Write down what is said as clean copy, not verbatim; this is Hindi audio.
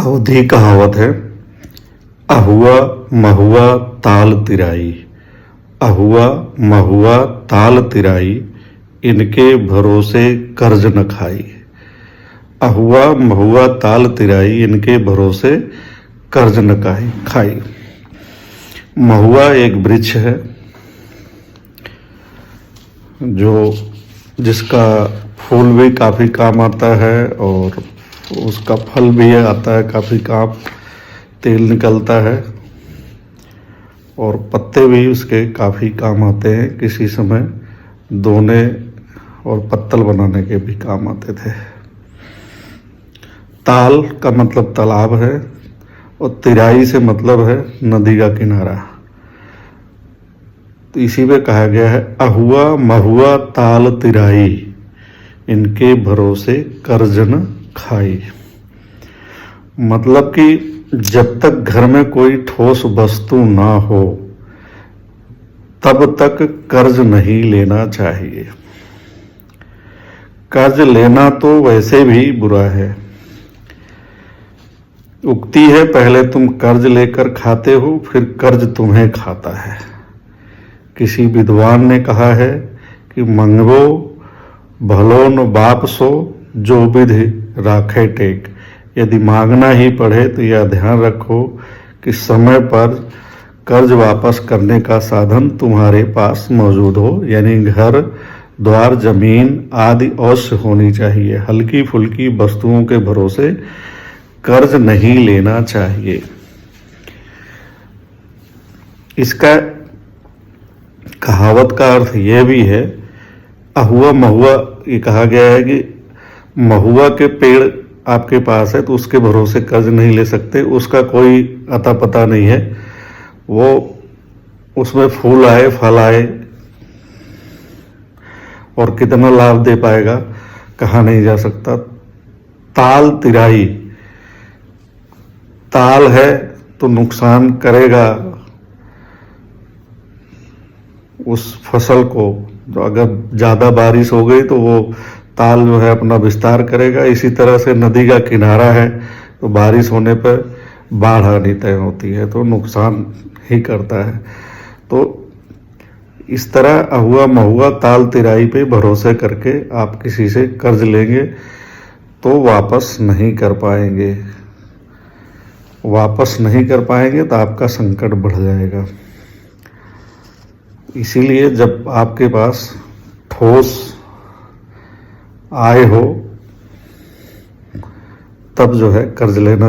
अवधी कहावत है, अहुआ महुआ ताल तिराई। अहुआ महुआ ताल तिराई, इनके भरोसे कर्ज न खाई। अहुआ महुआ ताल तिराई, इनके भरोसे कर्ज न खाई। महुआ एक वृक्ष है जिसका फूल भी काफ़ी काम आता है और उसका फल भी आता है, काफ़ी काम, तेल निकलता है और पत्ते भी उसके काफ़ी काम आते हैं। किसी समय दोने और पत्तल बनाने के भी काम आते थे। ताल का मतलब तालाब है और तिराई से मतलब है नदी का किनारा। तो इसी में कहा गया है, अहुआ महुआ ताल तिराई, इनके भरोसे कर्ज न खाई। मतलब कि जब तक घर में कोई ठोस वस्तु ना हो तब तक कर्ज नहीं लेना चाहिए। कर्ज लेना तो वैसे भी बुरा है। उक्ति है, पहले तुम कर्ज लेकर खाते हो, फिर कर्ज तुम्हें खाता है। किसी विद्वान ने कहा है कि मंगवो भलो न बाप सो, जो विधि राखे टेक। यदि मांगना ही पड़े तो यह ध्यान रखो कि समय पर कर्ज वापस करने का साधन तुम्हारे पास मौजूद हो, यानी घर द्वार जमीन आदि अवश्य होनी चाहिए। हल्की फुल्की वस्तुओं के भरोसे कर्ज नहीं लेना चाहिए। इसका कहावत का अर्थ यह भी है, अहुआ महुआ, ये कहा गया है कि महुआ के पेड़ आपके पास है तो उसके भरोसे कर्ज नहीं ले सकते। उसका कोई अता पता नहीं है, वो उसमें फूल आए फल आए और कितना लाभ दे पाएगा कहा नहीं जा सकता। ताल तिराई, ताल है तो नुकसान करेगा उस फसल को। तो अगर ज़्यादा बारिश हो गई तो वो ताल जो है अपना विस्तार करेगा। इसी तरह से नदी का किनारा है तो बारिश होने पर बाढ़ आनी तय होती है तो नुकसान ही करता है। तो इस तरह अहुआ महुआ ताल तिराई पे भरोसे करके आप किसी से कर्ज लेंगे तो वापस नहीं कर पाएंगे। वापस नहीं कर पाएंगे तो आपका संकट बढ़ जाएगा। इसीलिए जब आपके पास ठोस आय हो तब जो है कर्ज लेना